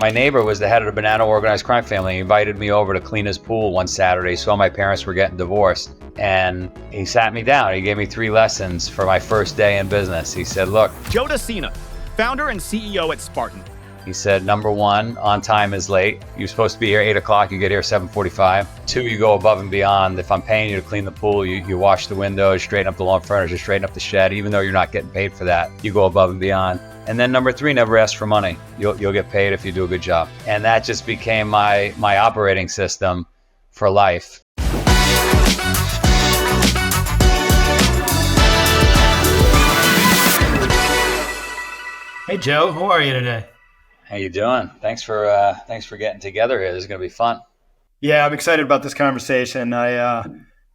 My neighbor was the head of the banana organized crime family. He invited me over to clean his pool one Saturday. He saw my parents were getting divorced, and he sat me down. He gave me 3 lessons for my first day in business. He said, look, Sena, founder and CEO at Spartan. He said, number 1, on time is late. You're supposed to be here 8 o'clock, you get here 7:45. 2, you go above and beyond. If I'm paying you to clean the pool, you wash the windows, straighten up the lawn furniture, straighten up the shed, even though you're not getting paid for that, you go above and beyond. And then number 3, never ask for money. You'll get paid if you do a good job. And that just became my operating system for life. Hey Joe, how are you today? How you doing? Thanks for getting together here. This is going to be fun. Yeah, I'm excited about this conversation. I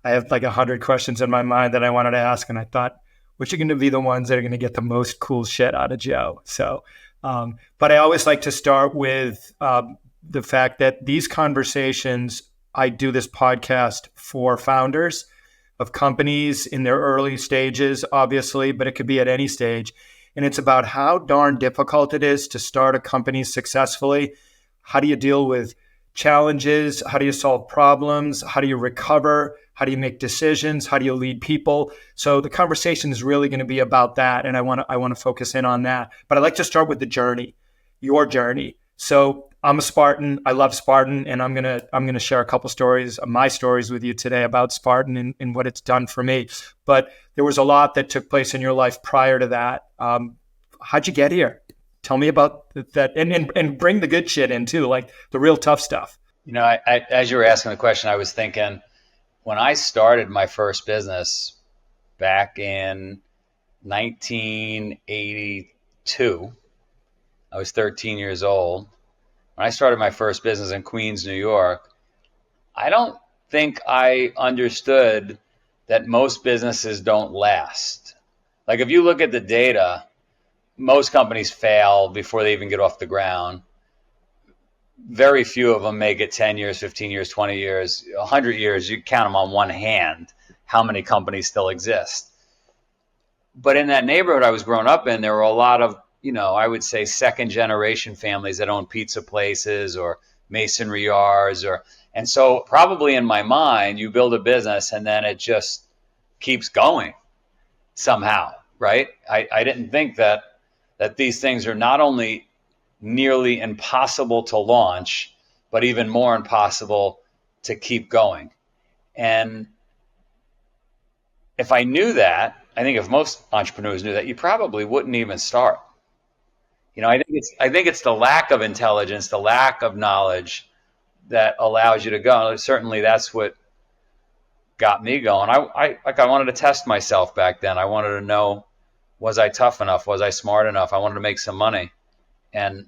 have like 100 questions in my mind that I wanted to ask, and I thought, which are going to be the ones that are going to get the most cool shit out of Joe. So, but I always like to start with the fact that these conversations, I do this podcast for founders of companies in their early stages, obviously, but it could be at any stage. And it's about how darn difficult it is to start a company successfully. How do you deal with challenges? How do you solve problems? How do you recover? How do you make decisions? How do you lead people? So the conversation is really going to be about that, and I want to focus in on that. But I'd like to start with the journey, your journey. So I'm a Spartan. I love Spartan, and I'm gonna share a couple stories, my stories with you today about Spartan and what it's done for me. But there was a lot that took place in your life prior to that. How'd you get here? Tell me about that, and bring the good shit in too, like the real tough stuff. You know, I as you were asking the question, I was thinking, when I started my first business back in 1982, I was 13 years old. When I started my first business in Queens, New York, I don't think I understood that most businesses don't last. Like if you look at the data, most companies fail before they even get off the ground. Very few of them make it 10 years, 15 years, 20 years, 100 years. You count them on one hand, how many companies still exist. But in that neighborhood I was growing up in, there were a lot of, I would say second generation families that own pizza places or masonry yards, and so probably in my mind, you build a business and then it just keeps going somehow, right? I didn't think that these things are not only nearly impossible to launch, but even more impossible to keep going. And if I knew that, I think if most entrepreneurs knew that, you probably wouldn't even start. I think it's the lack of intelligence, the lack of knowledge that allows you to go. Certainly that's what got me going. I wanted to test myself back then. I wanted to know, was I tough enough? Was I smart enough? I wanted to make some money. And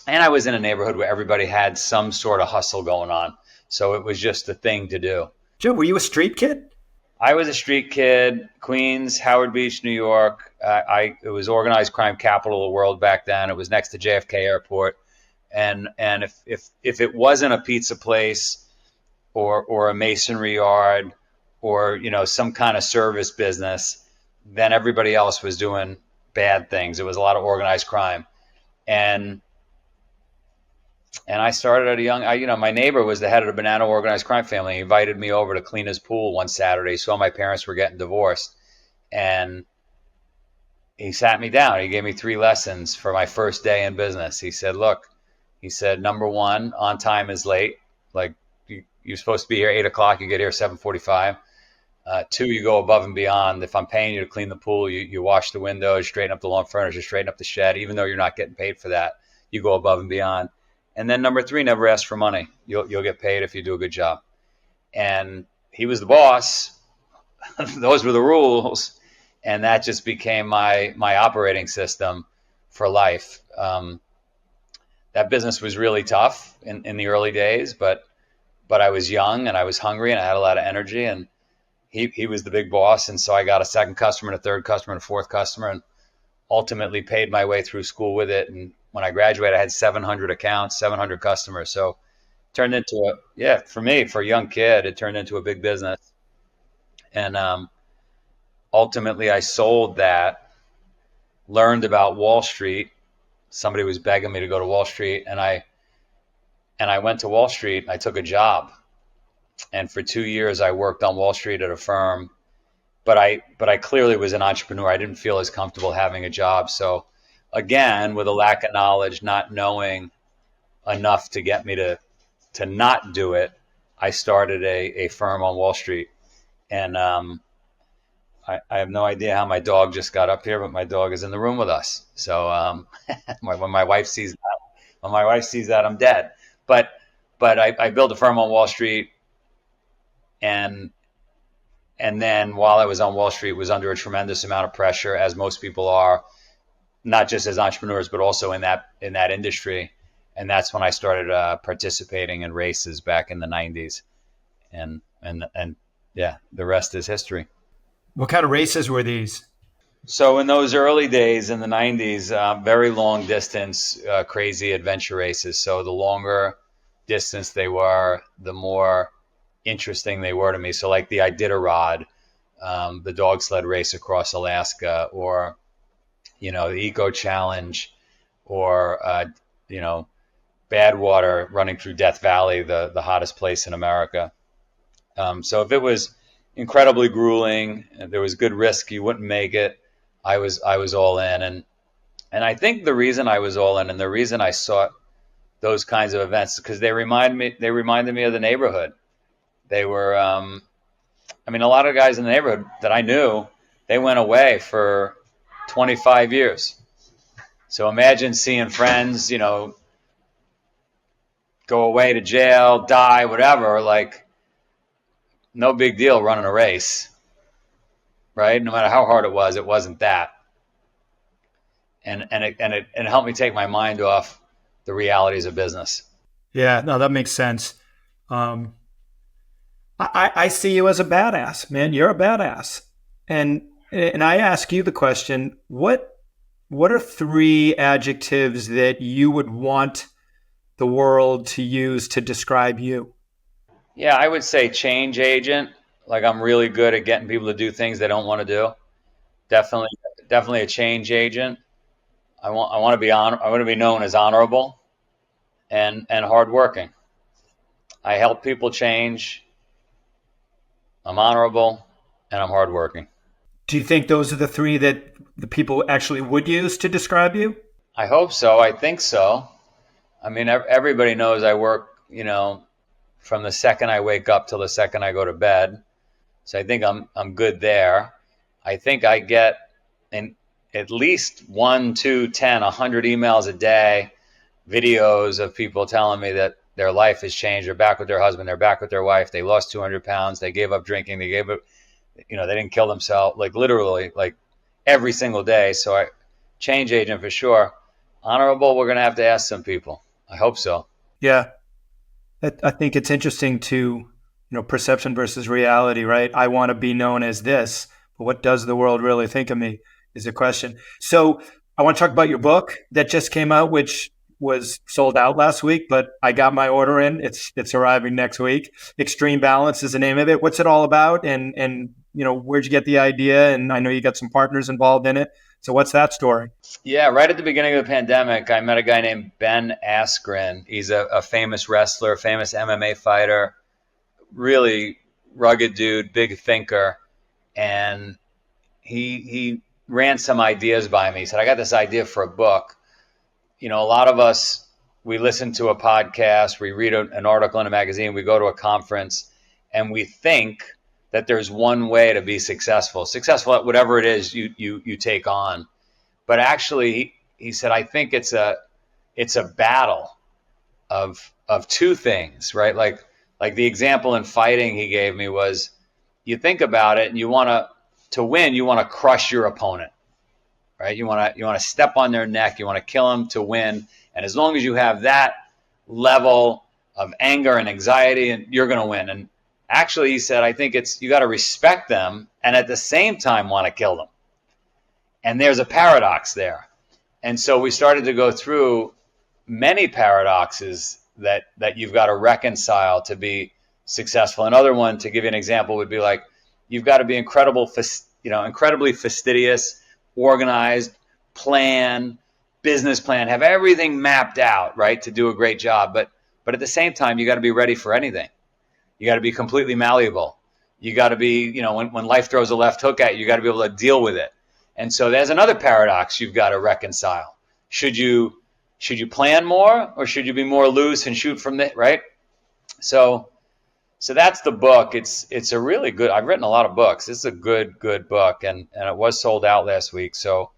I was in a neighborhood where everybody had some sort of hustle going on. So it was just a thing to do. Joe, were you a street kid? I was a street kid, Queens, Howard Beach, New York. It was organized crime capital of the world back then. It was next to JFK Airport. And if it wasn't a pizza place or a masonry yard or, some kind of service business, then everybody else was doing bad things. It was a lot of organized crime. And I started at a young, my neighbor was the head of the banana organized crime family. He invited me over to clean his pool one Saturday. He saw my parents were getting divorced, and he sat me down. He gave me 3 lessons for my first day in business. He said, look, number 1, on time is late. Like you're supposed to be here 8 o'clock, you get here 7:45. 2, you go above and beyond. If I'm paying you to clean the pool, you wash the windows, straighten up the lawn furniture, straighten up the shed, even though you're not getting paid for that, you go above and beyond. And then number 3, never ask for money. You'll get paid if you do a good job. And he was the boss. Those were the rules. And that just became my operating system for life. That business was really tough in the early days, but I was young and I was hungry and I had a lot of energy, and he was the big boss. And so I got a second customer and a third customer and a fourth customer, and ultimately paid my way through school with it. And when I graduated, I had 700 accounts, 700 customers. So it turned into for me, for a young kid, it turned into a big business. And ultimately I sold that, learned about Wall Street, somebody was begging me to go to Wall Street, and I went to Wall Street. I took a job, and for 2 years I worked on Wall Street at a firm. But I clearly was an entrepreneur. I didn't feel as comfortable having a job. So again, with a lack of knowledge, not knowing enough to get me to not do it, I started a firm on Wall Street. And I have no idea how my dog just got up here, but my dog is in the room with us. So when my wife sees that, I'm dead. But I built a firm on Wall Street, and then while I was on Wall Street, was under a tremendous amount of pressure, as most people are, not just as entrepreneurs, but also in that industry. And that's when I started participating in races back in the 90s. And yeah, the rest is history. What kind of races were these? So in those early days in the 90s, very long distance, crazy adventure races. So the longer distance they were, the more interesting they were to me. So like the Iditarod, the dog sled race across Alaska, or the Eco Challenge, or Badwater running through Death Valley, the hottest place in America. So if it was incredibly grueling, there was good risk you wouldn't make it, I was all in. And I think the reason I was all in, and the reason I sought those kinds of events, because they reminded me of the neighborhood. They were, a lot of guys in the neighborhood that I knew, they went away for 25 years. So imagine seeing friends, go away to jail, die, whatever, like no big deal running a race, right? No matter how hard it wasn't that. And it helped me take my mind off the realities of business. Yeah, no, that makes sense. I see you as a badass, man. You're a badass. And I ask you the question, what are 3 adjectives that you would want the world to use to describe you? Yeah, I would say change agent. Like, I'm really good at getting people to do things they don't want to do. Definitely a change agent. I want to be known as honorable and hardworking. I help people change. I'm honorable, and I'm hardworking. Do you think those are the 3 that the people actually would use to describe you? I hope so. I think so. Everybody knows I work, from the second I wake up till the second I go to bed. So I think I'm good there. I think I get in at least 1, 2, 10, 100 emails a day, videos of people telling me that their life has changed. They're back with their husband. They're back with their wife. They lost 200 pounds. They gave up drinking. They didn't kill themselves, like literally, like every single day. So change agent for sure. Honorable, we're going to have to ask some people. I hope so. Yeah. I think it's interesting to, perception versus reality, right? I want to be known as this, but what does the world really think of me is a question. So I want to talk about your book that just came out, which was sold out last week, but I got my order in. It's arriving next week. Extreme Balance is the name of it. What's it all about? And where'd you get the idea? And I know you got some partners involved in it. So what's that story? Yeah, right at the beginning of the pandemic, I met a guy named Ben Askren. He's a famous wrestler, famous MMA fighter, really rugged dude, big thinker. And he ran some ideas by me. He said, I got this idea for a book. A lot of us, we listen to a podcast, we read an article in a magazine, we go to a conference, and we think that there's one way to be successful at whatever it is you take on. But actually, he said, I think it's a battle of 2 things, right? Like the example in fighting he gave me was, you think about it, and you want to win, you want to crush your opponent. Right? You want to step on their neck. You want to kill them to win. And as long as you have that level of anger and anxiety, and you're going to win. And actually, he said, I think you got to respect them and at the same time want to kill them. And there's a paradox there. And so we started to go through many paradoxes that you've got to reconcile to be successful. Another one, to give you an example, would be like, you've got to be incredibly fastidious, organized, plan, business plan, have everything mapped out, right, to do a great job. But at the same time, you got to be ready for anything. You got to be completely malleable. You got to be, when life throws a left hook at you, you got to be able to deal with it. And so there's another paradox you've got to reconcile. Should you plan more, or should you be more loose and shoot from the right? So that's the book. It's a really good. I've written a lot of books. It's a good book, and it was sold out last week. So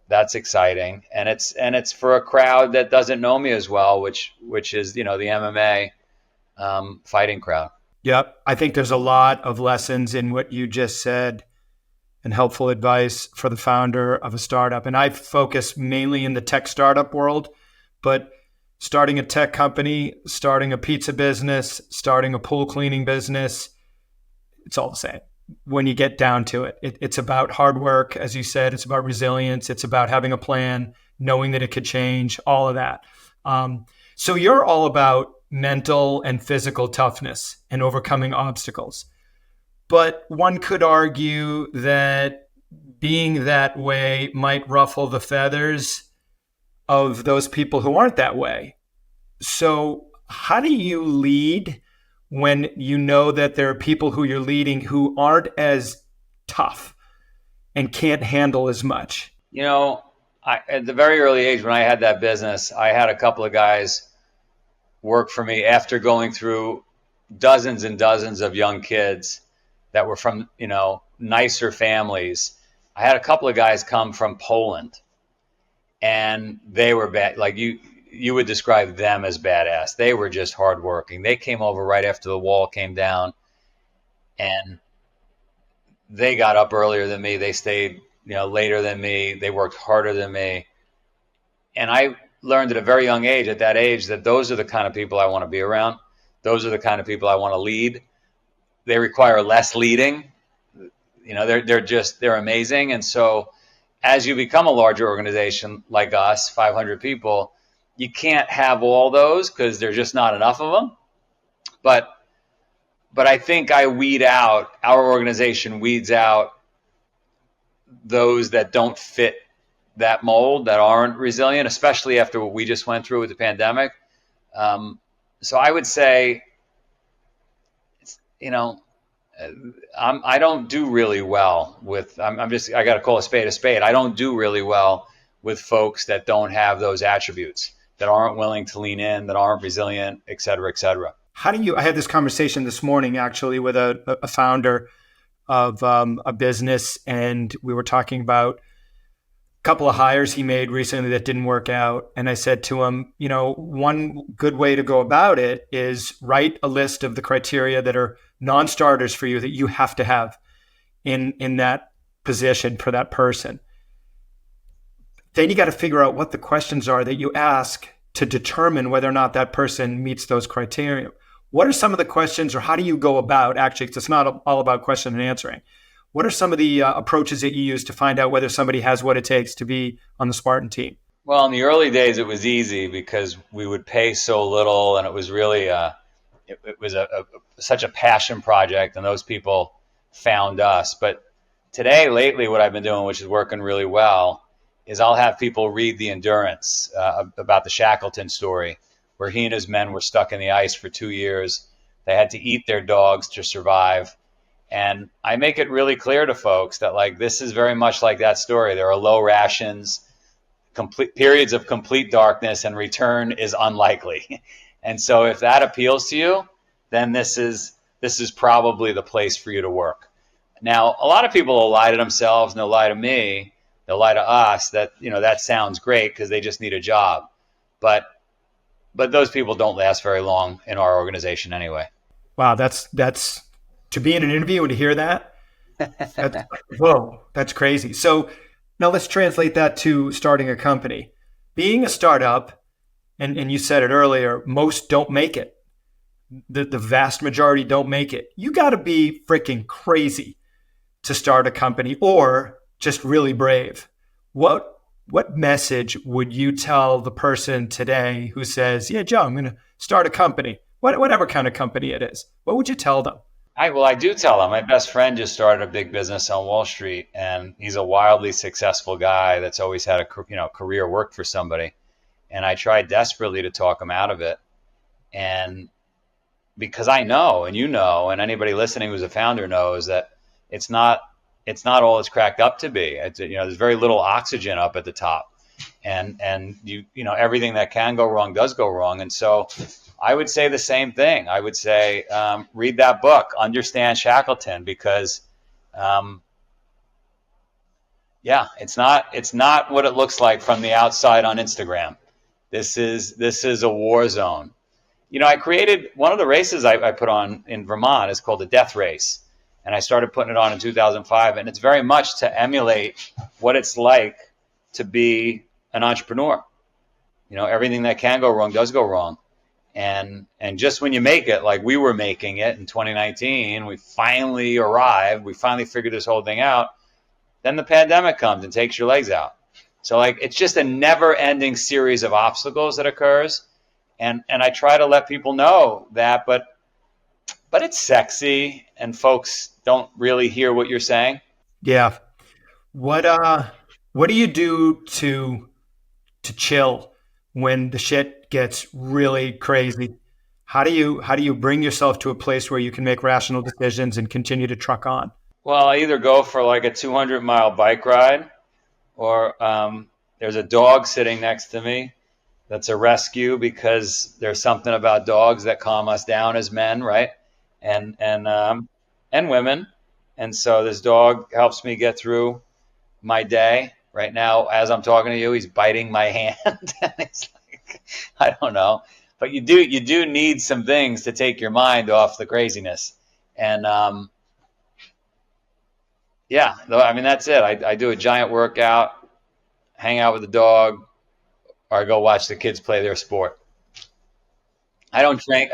that's exciting, and it's for a crowd that doesn't know me as well, which is the MMA fighting crowd. Yep. I think there's a lot of lessons in what you just said and helpful advice for the founder of a startup. And I focus mainly in the tech startup world, but starting a tech company, starting a pizza business, starting a pool cleaning business, it's all the same. When you get down to it, it's about hard work. As you said, it's about resilience. It's about having a plan, knowing that it could change, all of that. So you're all about mental and physical toughness and overcoming obstacles. But one could argue that being that way might ruffle the feathers of those people who aren't that way. So how do you lead when you know that there are people who you're leading who aren't as tough and can't handle as much? At the very early age when I had that business, I had a couple of guys work for me after going through dozens and dozens of young kids that were from, nicer families. I had a couple of guys come from Poland, and they were bad. Like you would describe them as badass. They were just hardworking. They came over right after the wall came down, and they got up earlier than me. They stayed, later than me. They worked harder than me. And I learned at a very young age, at that age, that those are the kind of people I want to be around. Those are the kind of people I want to lead. They require less leading. They're amazing. And so as you become a larger organization like us, 500 people, you can't have all those because there's just not enough of them. But I think our organization weeds out those that don't fit that mold, that aren't resilient, especially after what we just went through with the pandemic. So I would say, I don't do really well with, I got to call a spade a spade. I don't do really well with folks that don't have those attributes, that aren't willing to lean in, that aren't resilient, et cetera, et cetera. I had this conversation this morning actually with a founder of a business, and we were talking about a couple of hires he made recently that didn't work out. And I said to him, one good way to go about it is write a list of the criteria that are non-starters for you that you have to have in that position for that person. Then you got to figure out what the questions are that you ask to determine whether or not that person meets those criteria. What are some of the questions, or how do you go about, actually, because it's not all about question and answering. What are some of the approaches that you use to find out whether somebody has what it takes to be on the Spartan team? Well, in the early days, it was easy because we would pay so little, and it was really it was such a passion project, and those people found us. But today, lately, what I've been doing, which is working really well, is I'll have people read the Endurance about the Shackleton story, where he and his men were stuck in the ice for 2 years. They had to eat their dogs to survive. And I make it really clear to folks that, this is very much like that story. There are low rations, complete periods of complete darkness, and return is unlikely. And so if that appeals to you, then this is probably the place for you to work. Now, a lot of people will lie to themselves, and they'll lie to me, they'll lie to us that, that sounds great because they just need a job. But those people don't last very long in our organization anyway. Wow, that's to be in an interview and to hear that, whoa, that's crazy. So now let's translate that to starting a company. Being a startup, and you said it earlier, most don't make it. The vast majority don't make it. You got to be freaking crazy to start a company, or just really brave. What message would you tell the person today who says, yeah, Joe, I'm going to start a company, whatever kind of company it is? What would you tell them? I do tell him. My best friend just started a big business on Wall Street, and he's a wildly successful guy that's always had a career work for somebody. And I tried desperately to talk him out of it, and because I know, and you know, and anybody listening who's a founder knows that it's not it's not all it's cracked up to be. There's very little oxygen up at the top, and everything that can go wrong does go wrong. And so I would say the same thing. I would say read that book, understand Shackleton, because it's not what it looks like from the outside on Instagram. This is a war zone. I created one of the races I put on in Vermont is called the Death Race. And I started putting it on in 2005. And it's very much to emulate what it's like to be an entrepreneur. Everything that can go wrong does go wrong. And just when you make it, like we were making it in 2019, we finally arrived. We finally figured this whole thing out. Then the pandemic comes and takes your legs out. So it's just a never ending series of obstacles that occurs. And I try to let people know that, but it's sexy and folks don't really hear what you're saying. Yeah. What do you do to chill when the shit gets really crazy? How do you bring yourself to a place where you can make rational decisions and continue to truck on? Well, I either go for like a 200-mile bike ride, or there's a dog sitting next to me that's a rescue, because there's something about dogs that calm us down as men, right? And women. And so this dog helps me get through my day. Right now, as I'm talking to you, he's biting my hand. And it's like, I don't know. But you do need some things to take your mind off the craziness. And that's it. I do a giant workout, hang out with the dog, or I go watch the kids play their sport. I don't drink.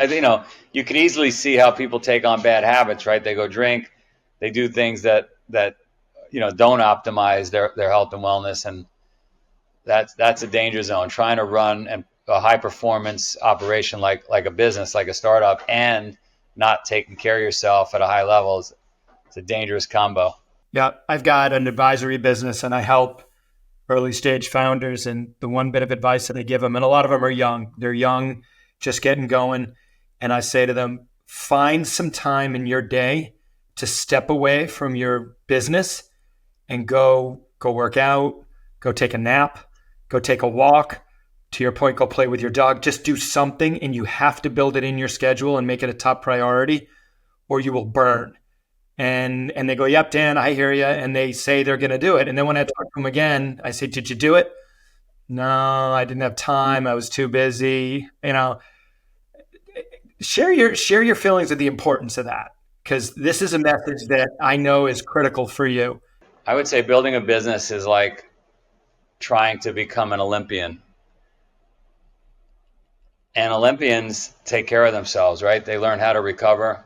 You could easily see how people take on bad habits, right? They go drink, they do things that don't optimize their health and wellness, and that's a danger zone. Trying to run a high performance operation like a business, like a startup, and not taking care of yourself at a high level it's a dangerous combo. Yeah, I've got an advisory business and I help early stage founders. And the one bit of advice that I give them, and a lot of them are young, they're young, just getting going. And I say to them, find some time in your day to step away from your business and go work out, go take a nap, go take a walk. To your point, go play with your dog. Just do something, and you have to build it in your schedule and make it a top priority, or you will burn. And they go, yep, Dan, I hear you. And they say they're going to do it. And then when I talk to them again, I say, did you do it? No, I didn't have time. I was too busy. Share your feelings of the importance of that, because this is a message that I know is critical for you. I would say building a business is like trying to become an Olympian. And Olympians take care of themselves, right? They learn how to recover.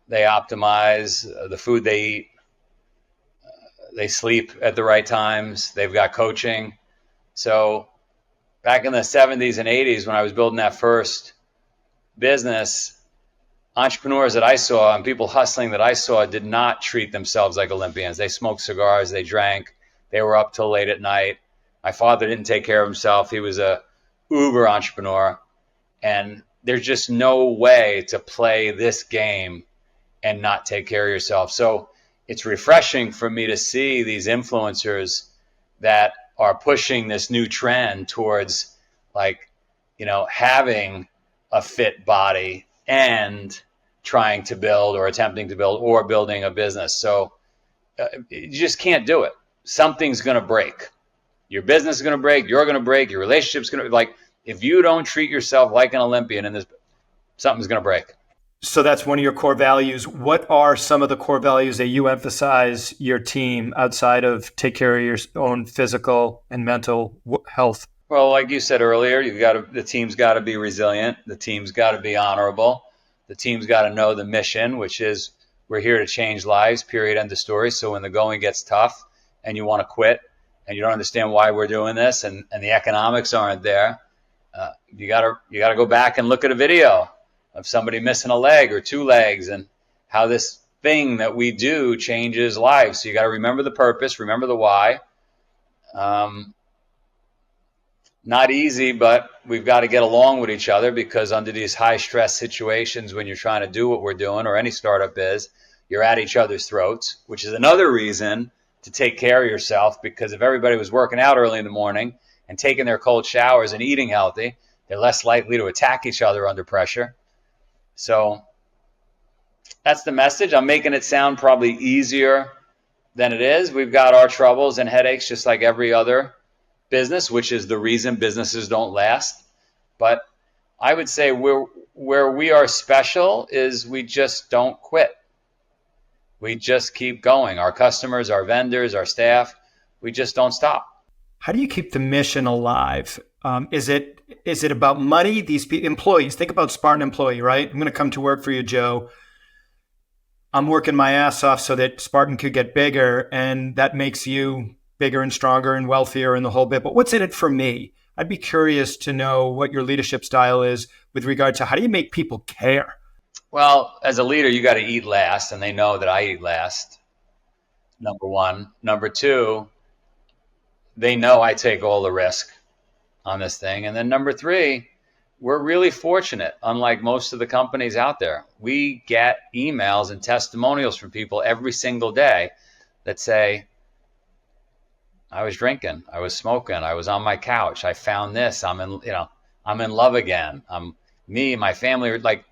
They optimize the food they eat. They sleep at the right times. They've got coaching. So back in the 70s and 80s, when I was building that first business, entrepreneurs that I saw and people hustling that I saw did not treat themselves like Olympians. They smoked cigars, they drank, they were up till late at night. My father didn't take care of himself. He was a uber entrepreneur. And there's just no way to play this game and not take care of yourself. So it's refreshing for me to see these influencers that are pushing this new trend towards having a fit body and trying to build or attempting to build or building a business. So you just can't do it. Something's going to break. Your business is going to break. You're going to break. Your relationship's going to if you don't treat yourself like an Olympian in this, something's going to break. So that's one of your core values. What are some of the core values that you emphasize your team outside of take care of your own physical and mental health? Well, like you said earlier, the team's got to be resilient. The team's got to be honorable. The team's got to know the mission, which is we're here to change lives, period, end of story. So when the going gets tough and you want to quit and you don't understand why we're doing this and the economics aren't there, you gotta go back and look at a video of somebody missing a leg or two legs and how this thing that we do changes lives. So you got to remember the purpose, remember the why. Not easy, but we've got to get along with each other, because under these high stress situations, when you're trying to do what we're doing, or any startup is, you're at each other's throats, which is another reason to take care of yourself, because if everybody was working out early in the morning and taking their cold showers and eating healthy, they're less likely to attack each other under pressure. So that's the message. I'm making it sound probably easier than it is. We've got our troubles and headaches just like every other business, which is the reason businesses don't last. But I would say where we are special is we just don't quit. We just keep going. Our customers, our vendors, our staff, we just don't stop. How do you keep the mission alive? Is it about money? These employees, think about Spartan employee, right? I'm going to come to work for you, Joe. I'm working my ass off so that Spartan could get bigger, and that makes you bigger and stronger and wealthier and the whole bit. But what's in it for me? I'd be curious to know what your leadership style is with regard to how do you make people care? Well, as a leader, you got to eat last, and they know that I eat last. Number one. Number two, they know I take all the risk on this thing. And then number three, we're really fortunate, unlike most of the companies out there. We get emails and testimonials from people every single day that say, I was drinking, I was smoking, I was on my couch, I found this, I'm in love again. My family, like,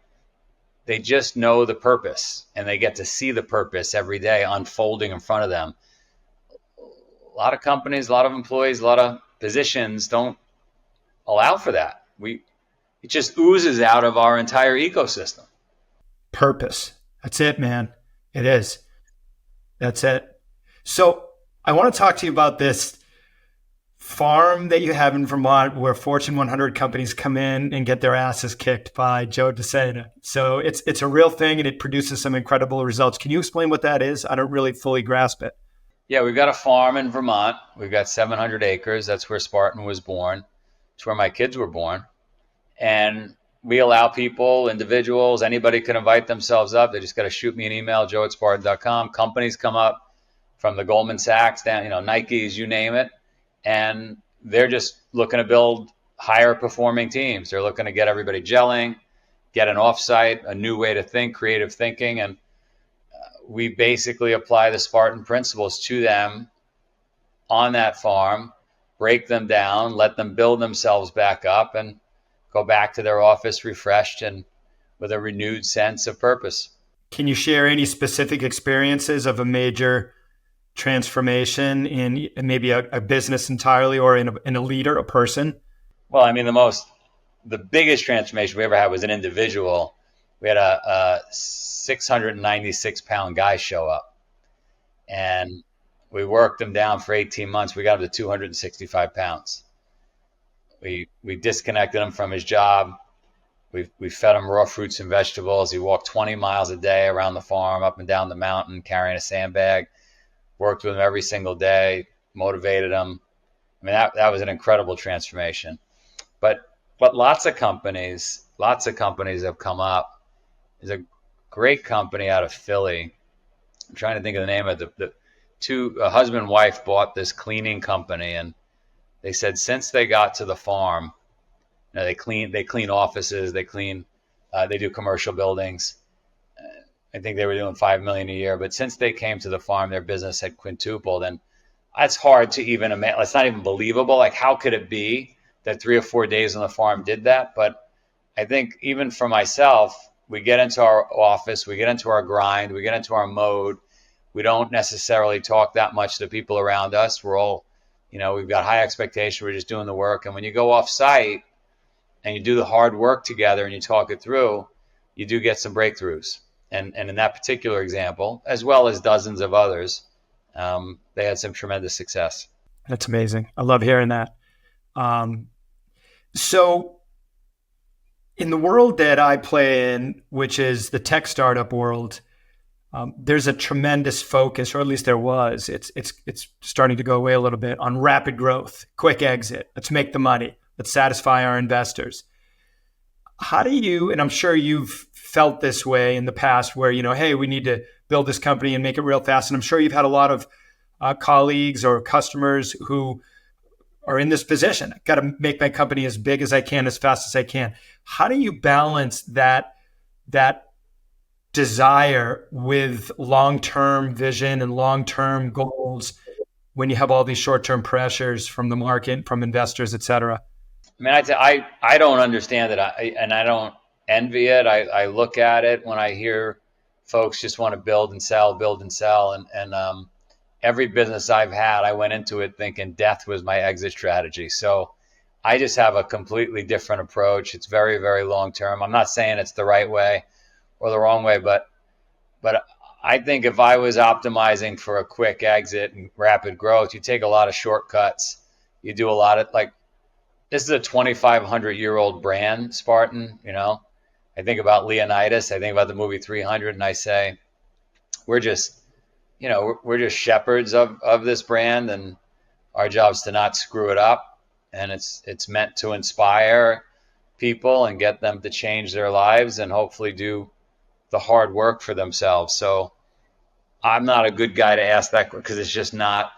they just know the purpose, and they get to see the purpose every day unfolding in front of them. A lot of companies, a lot of employees, a lot of positions don't allow for that. It just oozes out of our entire ecosystem. Purpose. That's it, man. It is. That's it. So I want to talk to you about this farm that you have in Vermont where Fortune 100 companies come in and get their asses kicked by Joe Sena. So it's a real thing, and it produces some incredible results. Can you explain what that is? I don't really fully grasp it. Yeah, we've got a farm in Vermont. We've got 700 acres. That's where Spartan was born. It's where my kids were born. And we allow people, individuals, anybody can invite themselves up. They just got to shoot me an email, joe@spartan.com. Companies come up from the Goldman Sachs down, Nikes, you name it. And they're just looking to build higher performing teams. They're looking to get everybody gelling, get an offsite, a new way to think, creative thinking. And we basically apply the Spartan principles to them on that farm, break them down, let them build themselves back up, and go back to their office refreshed and with a renewed sense of purpose. Can you share any specific experiences of a major transformation in maybe a business entirely, or in a leader, a person? Well, I mean, the biggest transformation we ever had was an individual. We had a 696-pound guy show up, and we worked him down for 18 months. We got him to 265 pounds. We disconnected him from his job. We fed him raw fruits and vegetables. He walked 20 miles a day around the farm, up and down the mountain, carrying a sandbag. Worked with him every single day, motivated him. I mean, that was an incredible transformation. But lots of companies have come up. There's a great company out of Philly. I'm trying to think of the name of it. A husband and wife bought this cleaning company, and they said since they got to the farm, they clean offices, they do commercial buildings. I think they were doing $5 million a year, but since they came to the farm, their business had quintupled, and that's hard to even imagine. It's not even believable. Like, how could it be that 3 or 4 days on the farm did that? But I think even for myself, we get into our office, we get into our grind, we get into our mode. We don't necessarily talk that much to people around us. We're all, we've got high expectation. We're just doing the work. And when you go off site and you do the hard work together and you talk it through, you do get some breakthroughs. And in that particular example, as well as dozens of others, they had some tremendous success. That's amazing. I love hearing that. So in the world that I play in, which is the tech startup world, there's a tremendous focus, or at least there was. It's starting to go away a little bit, on rapid growth, quick exit. Let's make the money. Let's satisfy our investors. How do you, and I'm sure you've felt this way in the past where, hey, we need to build this company and make it real fast. And I'm sure you've had a lot of colleagues or customers who are in this position. I've got to make my company as big as I can, as fast as I can. How do you balance that desire with long-term vision and long-term goals when you have all these short-term pressures from the market, from investors, et cetera? I mean, I don't understand it, and I don't envy it. I look at it when I hear folks just want to build and sell, and every business I've had, I went into it thinking death was my exit strategy. So I just have a completely different approach. It's very, very long term. I'm not saying it's the right way or the wrong way, but I think if I was optimizing for a quick exit and rapid growth, you take a lot of shortcuts. You do a lot of this is a 2,500-year-old brand, Spartan. I think about Leonidas. I think about the movie 300, and I say, we're just shepherds of this brand, and our job is to not screw it up. And it's meant to inspire people and get them to change their lives and hopefully do the hard work for themselves. So I'm not a good guy to ask that because it's not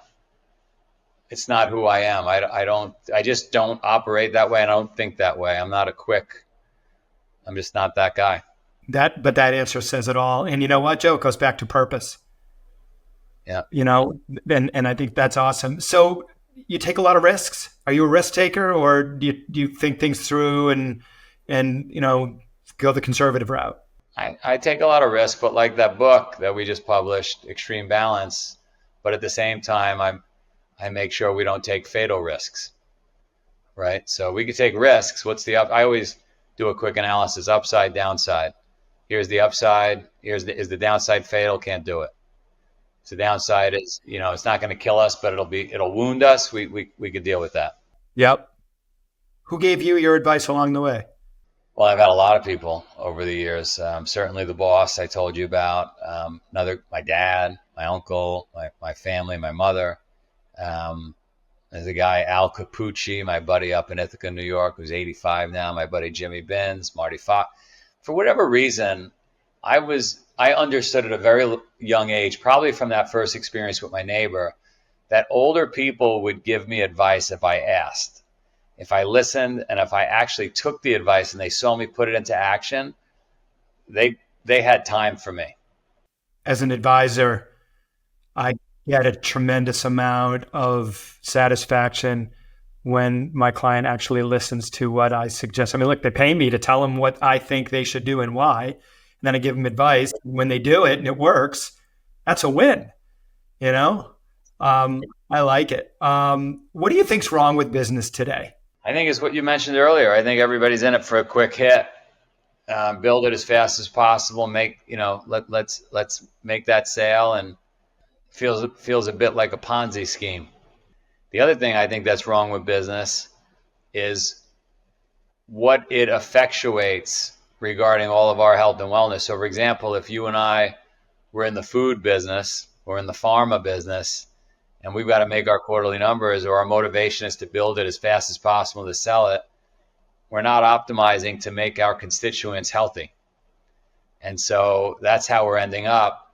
who I am. I just don't operate that way. I don't think that way. I'm just not that guy. But that answer says it all. And you know what, Joe? It goes back to purpose. Yeah. And I think that's awesome. So you take a lot of risks. Are you a risk taker, or do you think things through and go the conservative route? I take a lot of risk, but like that book that we just published, Extreme Balance, but at the same time, I make sure we don't take fatal risks, right? So we could take risks. I always do a quick analysis, upside, downside. Here's the upside. Is the downside fatal? Can't do it. So the downside is, it's not going to kill us, but it'll wound us. We could deal with that. Yep. Who gave you your advice along the way? Well, I've had a lot of people over the years. Certainly the boss I told you about, my dad, my uncle, my family, my mother. There's a guy, Al Capucci, my buddy up in Ithaca, New York, who's 85 now. My buddy Jimmy Benz, Marty Fox. For whatever reason, I understood at a very young age, probably from that first experience with my neighbor, that older people would give me advice if I asked. If I listened and if I actually took the advice and they saw me put it into action, they had time for me. As an advisor, I get a tremendous amount of satisfaction when my client actually listens to what I suggest. I mean, look, they pay me to tell them what I think they should do and why. And then I give them advice. When they do it and it works, that's a win, I like it. What do you think's wrong with business today? I think it's what you mentioned earlier. I think everybody's in it for a quick hit. Build it as fast as possible. Let's make that sale, and feels a bit like a Ponzi scheme. The other thing I think that's wrong with business is what it effectuates regarding all of our health and wellness. So, for example, if you and I were in the food business or in the pharma business, and we've got to make our quarterly numbers, or our motivation is to build it as fast as possible to sell it, we're not optimizing to make our constituents healthy. And so that's how we're ending up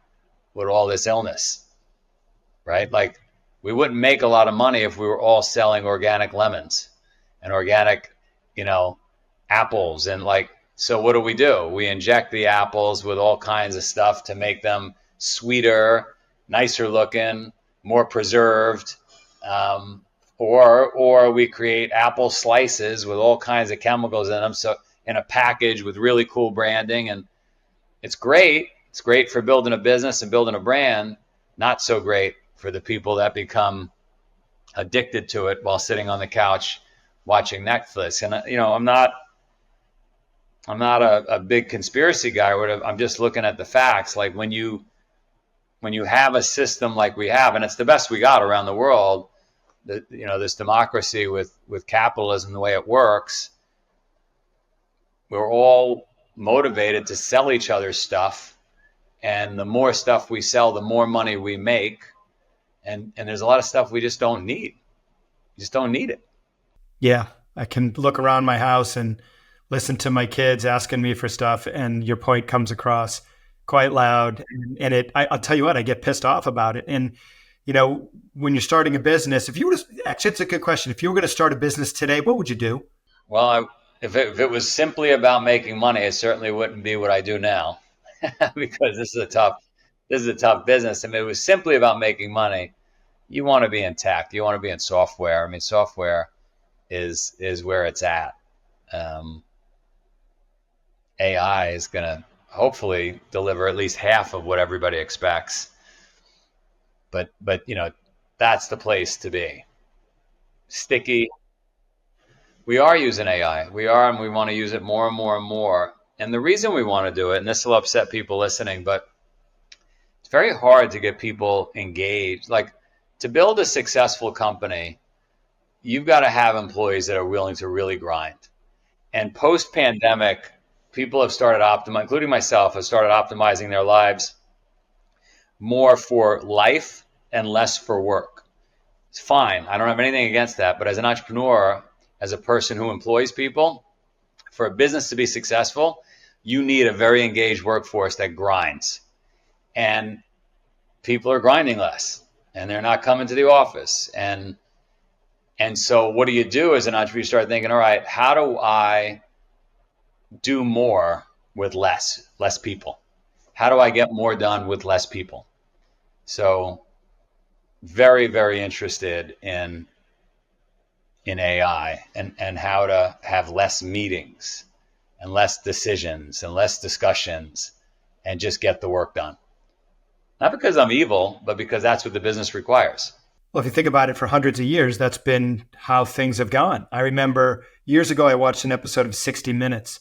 with all this illness, right? Like, we wouldn't make a lot of money if we were all selling organic lemons and organic, apples. And so what do? We inject the apples with all kinds of stuff to make them sweeter, nicer looking, more preserved, or we create apple slices with all kinds of chemicals in them, so in a package with really cool branding. And it's great. It's great for building a business and building a brand. Not so great for the people that become addicted to it while sitting on the couch watching Netflix. And I'm not a big conspiracy guy. I'm just looking at the facts. Like, when you have a system like we have, and it's the best we got around the world, this democracy with capitalism, the way it works, we're all motivated to sell each other stuff. And the more stuff we sell, the more money we make. And there's a lot of stuff we just don't need. You just don't need it. Yeah. I can look around my house and listen to my kids asking me for stuff, and your point comes across quite loud. And I'll tell you what, I get pissed off about it. And, when you're starting a business, actually, it's a good question. If you were going to start a business today, what would you do? Well, if it was simply about making money, it certainly wouldn't be what I do now, because this is a tough business. And if it was simply about making money, you want to be in tech, you want to be in software. I mean, software is where it's at. AI is going to hopefully deliver at least half of what everybody expects. But that's the place to be. Sticky. We are using AI. We are, and we want to use it more and more and more. And the reason we want to do it, and this will upset people listening, but it's very hard to get people engaged. Like, to build a successful company, you've got to have employees that are willing to really grind. And post-pandemic, people have started including myself, have started optimizing their lives more for life and less for work. It's fine. I don't have anything against that. But as an entrepreneur, as a person who employs people, for a business to be successful, you need a very engaged workforce that grinds. And people are grinding less, and they're not coming to the office. And so what do you do as an entrepreneur? You start thinking, all right, how do I do more with less people? How do I get more done with less people? So very, very interested in AI and how to have less meetings and less decisions and less discussions and just get the work done. Not because I'm evil, but because that's what the business requires. Well, if you think about it, for hundreds of years, that's been how things have gone. I remember years ago, I watched an episode of 60 Minutes,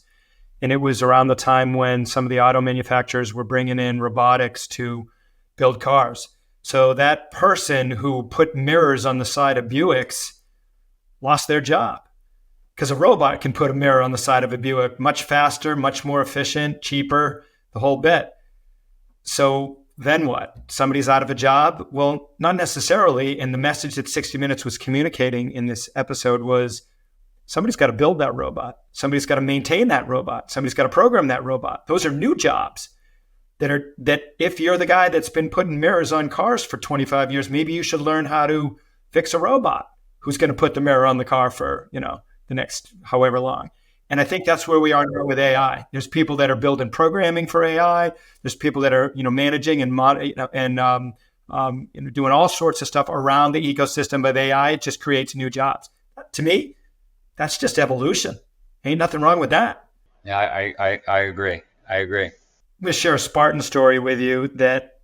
and it was around the time when some of the auto manufacturers were bringing in robotics to build cars. So that person who put mirrors on the side of Buicks lost their job, because a robot can put a mirror on the side of a Buick much faster, much more efficient, cheaper, the whole bit. So then what? Somebody's out of a job? Well, not necessarily. And the message that 60 Minutes was communicating in this episode was somebody's got to build that robot. Somebody's got to maintain that robot. Somebody's got to program that robot. Those are new jobs that if you're the guy that's been putting mirrors on cars for 25 years, maybe you should learn how to fix a robot who's going to put the mirror on the car for, the next however long. And I think that's where we are now with AI. There's people that are building programming for AI. There's people that are, managing and doing all sorts of stuff around the ecosystem of AI. It just creates new jobs. To me, that's just evolution. Ain't nothing wrong with that. Yeah, I agree. I'm going to share a Spartan story with you that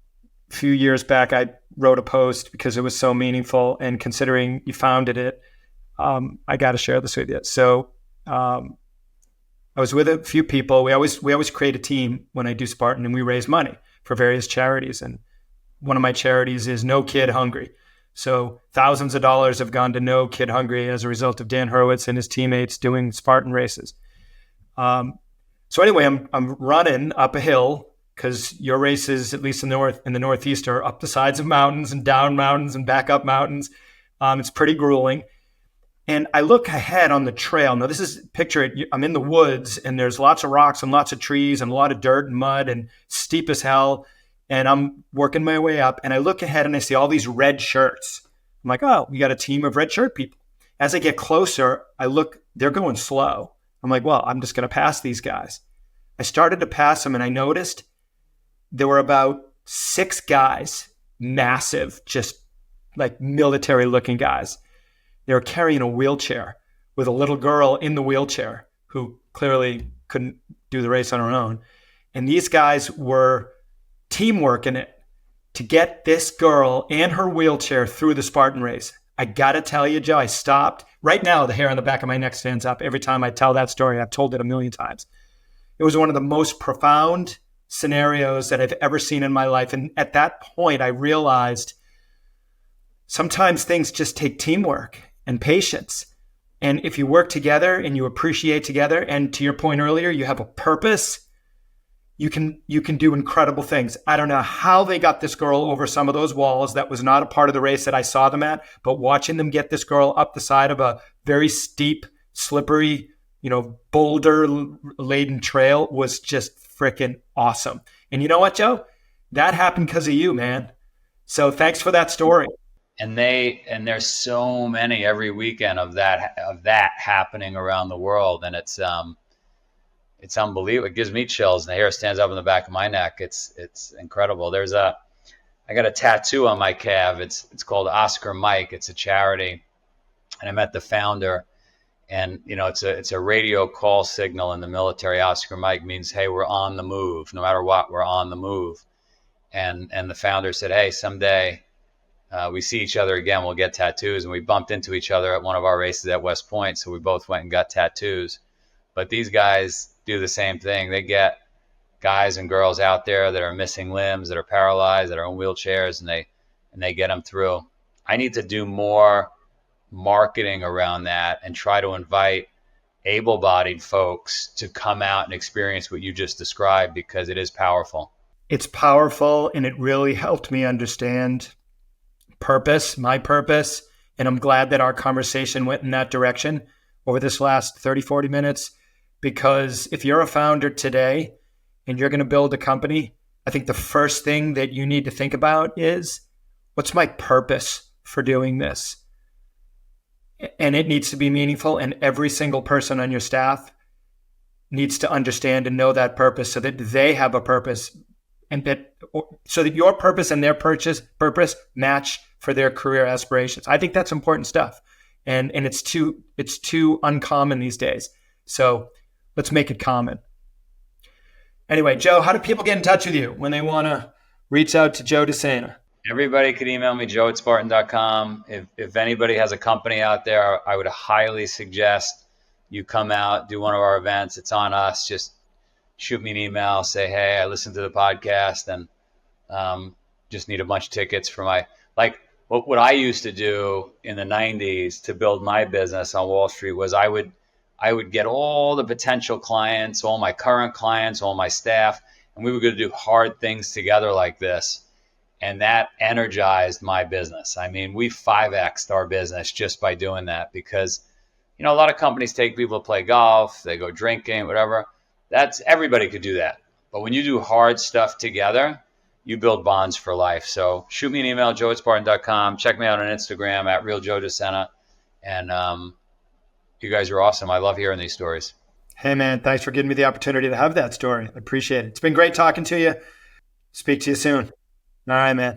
a few years back I wrote a post because it was so meaningful. And considering you founded it, I got to share this with you. So I was with a few people. We always create a team when I do Spartan, and we raise money for various charities. And one of my charities is No Kid Hungry. So thousands of dollars have gone to No Kid Hungry as a result of Dan Hurwitz and his teammates doing Spartan races. So anyway, I'm running up a hill, because your races, at least in the Northeast, are up the sides of mountains and down mountains and back up mountains. It's pretty grueling. And I look ahead on the trail. Now, picture it, I'm in the woods, and there's lots of rocks and lots of trees and a lot of dirt and mud and steep as hell. And I'm working my way up, and I look ahead and I see all these red shirts. I'm like, oh, we got a team of red shirt people. As I get closer, I look, they're going slow. I'm like, well, I'm just going to pass these guys. I started to pass them, and I noticed there were about 6 guys, massive, just like military looking guys. They were carrying a wheelchair with a little girl in the wheelchair who clearly couldn't do the race on her own. And these guys were teamwork in it to get this girl and her wheelchair through the Spartan race. I got to tell you, Joe, I stopped. Right now, the hair on the back of my neck stands up every time I tell that story. I've told it a million times. It was one of the most profound scenarios that I've ever seen in my life. And at that point, I realized sometimes things just take teamwork and patience. And if you work together and you appreciate together, and to your point earlier, you have a purpose, you can do incredible things. I don't know how they got this girl over some of those walls. That was not a part of the race that I saw them at, but watching them get this girl up the side of a very steep, slippery boulder laden trail was just freaking awesome. And you know what, Joe? That happened because of you, man. So thanks for that story. And there's so many every weekend of that happening around the world, and it's unbelievable. It gives me chills, and the hair stands up on the back of my neck. It's incredible. I got a tattoo on my calf. It's called Oscar Mike. It's a charity, and I met the founder. And it's a radio call signal in the military. Oscar Mike means, hey, we're on the move. No matter what, we're on the move. And the founder said, hey, someday we see each other again, we'll get tattoos. And we bumped into each other at one of our races at West Point, so we both went and got tattoos. But these guys do the same thing. They get guys and girls out there that are missing limbs, that are paralyzed, that are in wheelchairs, and they get them through. I need to do more marketing around that and try to invite able-bodied folks to come out and experience what you just described, because it is powerful. It's powerful, and it really helped me understand my purpose. And I'm glad that our conversation went in that direction over this last 30, 40 minutes, because if you're a founder today and you're going to build a company, I think the first thing that you need to think about is, what's my purpose for doing this? And it needs to be meaningful, and every single person on your staff needs to understand and know that purpose, so that they have a purpose, and so that your purpose and their purpose match for their career aspirations. I think that's important stuff, and it's too uncommon these days. So let's make it common. Anyway, Joe, how do people get in touch with you when they want to reach out to Joe DeSena? Everybody could email me, joe@spartan.com. If anybody has a company out there, I would highly suggest you come out, do one of our events. It's on us. Just shoot me an email, say, hey, I listened to the podcast, and just need a bunch of tickets for what I used to do in the 90s to build my business on Wall Street was I would get all the potential clients, all my current clients, all my staff, and we were going to do hard things together like this. And that energized my business. I mean, we 5x'd our business just by doing that, because, a lot of companies take people to play golf, they go drinking, whatever. Everybody could do that. But when you do hard stuff together, you build bonds for life. So shoot me an email, joe@spartan.com. Check me out on Instagram @realjoedesena. And you guys are awesome. I love hearing these stories. Hey, man, thanks for giving me the opportunity to have that story. I appreciate it. It's been great talking to you. Speak to you soon. All right, man.